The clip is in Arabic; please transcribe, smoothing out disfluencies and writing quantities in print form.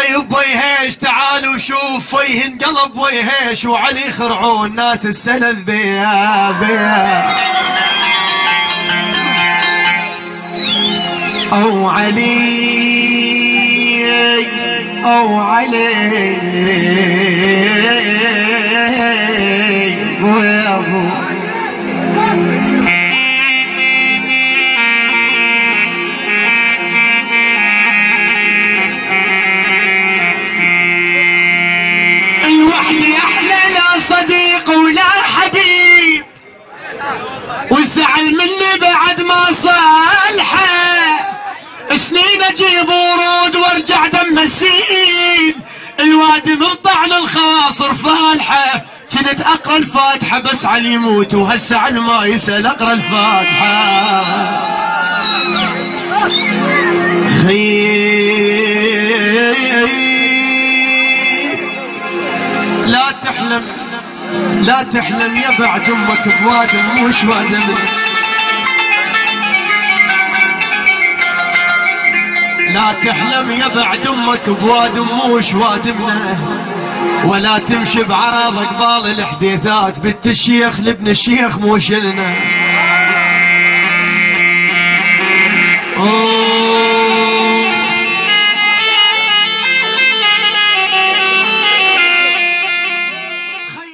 طيب ويهيش تعال وشوف فيه انقلب ويهيش وعلي خرعون ناس السلف بيها او علي او علي ويا ابو الوحدي احلى لا صديق ولا حبيب وزعل مني بعد ما صالحه سنين اجيب ورود وارجع دم السيل الوادي من طعن الخواصر فالحه كنت اقرا الفاتحه بس علي يموت وهسه على ما يسال اقرا الفاتحه لا تحلم يا بعد امك بوادم مش وادم لا تحلم يا بعد امك بوادم مش وادمنا ولا تمشي بعرض قبال الحديثات بنت الشيخ لابن الشيخ مو شلنا